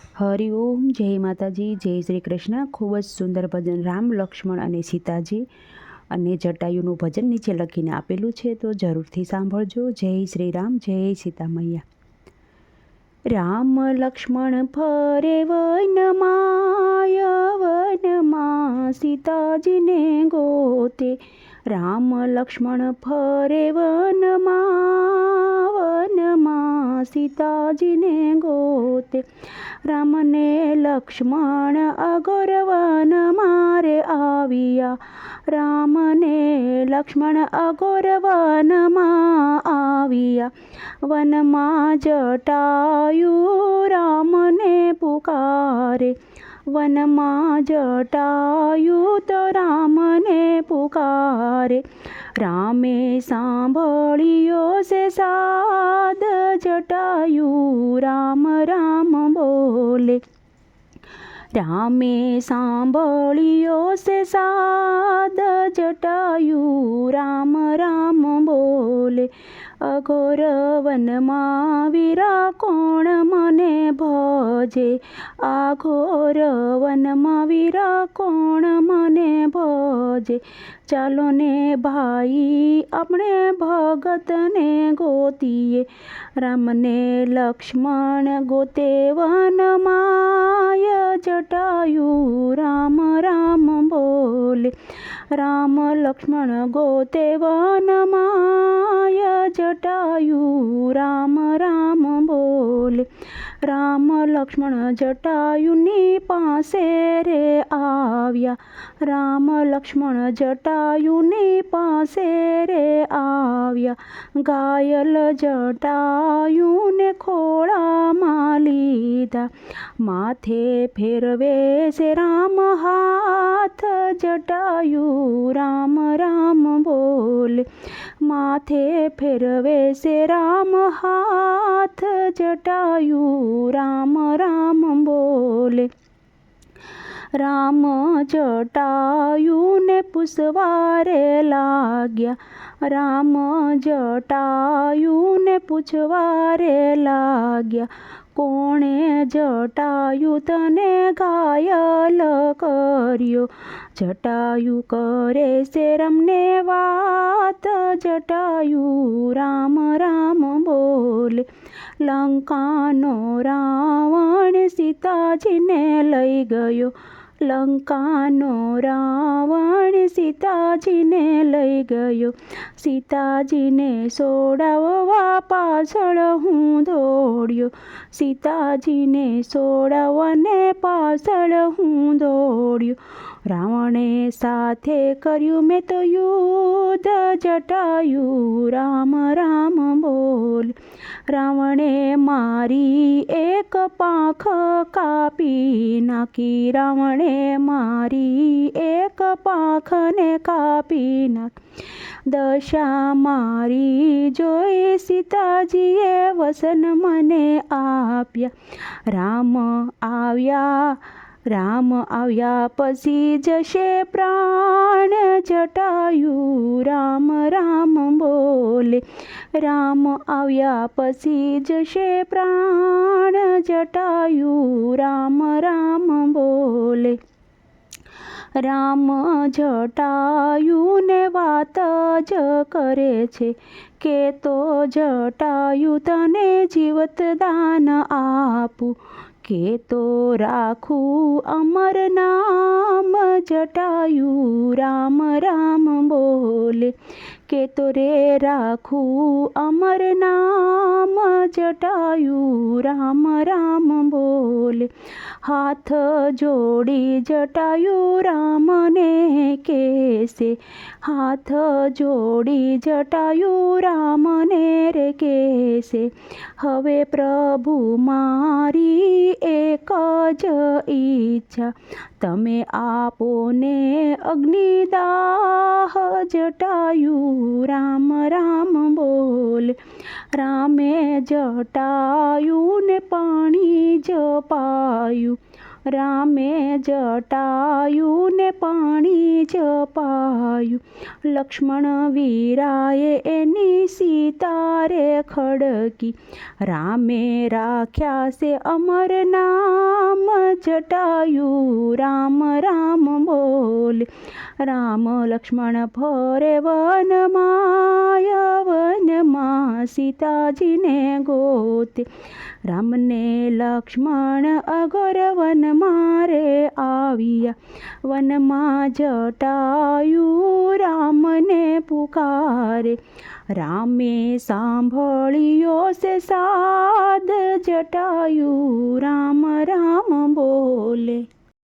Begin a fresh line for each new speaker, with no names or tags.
હરિઓમ, જય માતાજી, જય શ્રી કૃષ્ણ। ખૂબ જ સુંદર ભજન રામ લક્ષ્મણ અને સીતાજી અને જટાયુનું ભજન નીચે લખીને આપેલું છે, તો જરૂરથી સાંભળજો। જય શ્રી રામ, જય સીતા મૈયા। રામ લક્ષ્મણ ફરે વનમાં સીતાજીને ગોતે। રામ લક્ષ્મણ ફરે વનમાં સીતાજીને ગોતે। રામને લક્ષ્મણ અઘોર વનમાં રે આવ્યા। રામને લક્ષ્મણ અઘોર વનમાં આવ્યા। વનમાં જટાયુ રામને પુકારે। વનમાં જટાયુ તો રામને પુકારે। રામે સાંભળ્યો છે સાદ જટાયુ રામ રામ બોલે। રામે સાંભળ્યો છે સાદ જટાયુ રામ રામ બોલે। અઘોર વનમાં વીરા કોણ મને ભજે। આઘોર વનમાં વીરા કોણ મને ભજે। ચાલો ને ભાઈ આપણે ભગતને ગોતીએ। રામને લક્ષ્મણ ગોતે વનમાય જટાયુ રામ રામ બોલે। રામ લક્ષ્મણ ગોતે વનમાય જટાયુ રામ રામ બોલે। રામ લક્ષ્મણ જટાયુની પાસે રે આવ્યા। રામ લક્ષ્મણ જટાયુની પાસે રે આવ્યા। ઘાયલ જટાયુને ખોળામાં લીધા। માથે ફેરવે છે રામ હાથ જટાયુ રામ રામ બોલે। માથે ફેરવે છે રામ હાથ જટાયુ રામ રામ બોલે। રામ જટાયુને પૂછવારે લાગ્યા। રામ જટાયુને પૂછવારે લાગ્યા। કોણે જટાયુ તને ઘાયલ કર્યો। જટાયુ કરે છે રામને વાત જટાયુ રામ રામ બોલે। લંકાનો રાવણ સીતાજીને લઈ ગયો। લંકાનો રાવણ સીતાજીને લઈ ગયો। સીતાજીને છોડાવવા પાછળ હું દોડ્યો। સીતાજીને છોડાવવાને પાછળ હું દોડ્યો। રાવણે સાથે કર્યું મેં તો યુદ્ધ જટાયુ રામ રામ બોલે। રાવણે મારી એક પાંખ કાપી નાખી। રાવણે મારી એક પાંખને કાપી નાખી। દશા મારી જોઈ સીતાજીએ વસન મને આપ્યા। રામ આવ્યા પછી જશે પ્રાણ જટાયુ રામ રામ બોલે। રામ આવ્યા પછી જશે પ્રાણ જટાયુ રામ રામ બોલે। રામ જટાયુને વાત જ કરે છે કે તો જટાયુ તને જીવત દાન આપું। કે તો રાખું અમર નામ જટાયુ રામ રામ બોલે। કે તો રે રાખું અમર નામ જટાયુ રામ રામ બોલે। હાથ જોડી જટાયુ રામને કહેશે। હાથ જોડી જટાયુ રામને રે કહેશે। હવે પ્રભુ મારી એક જ ઈચ્છા તમે આપો ને અગ્નિદાહ જટાયુ રામ રામ બોલે। રામે જટાયુને પાણી જ પાયું। રામે જટાયુને પાણી જપાયું, લક્ષ્મણ વીરાએ એની સીતા રે ખડકી, રામે રાખ્યા છે અમર નામ, જટાયુ રામ રામ બોલે, રામ લક્ષ્મણ ફરે વનમાય, વનમાં સીતાજીને ગોતે, રામને લક્ષ્મણ અગર વનમાં રે આવ્યા, વનમાં જટાયુ રામને પુકારે, રામે સાંભળ્યો છે સાદ, જટાયુ રામ રામ બોલે.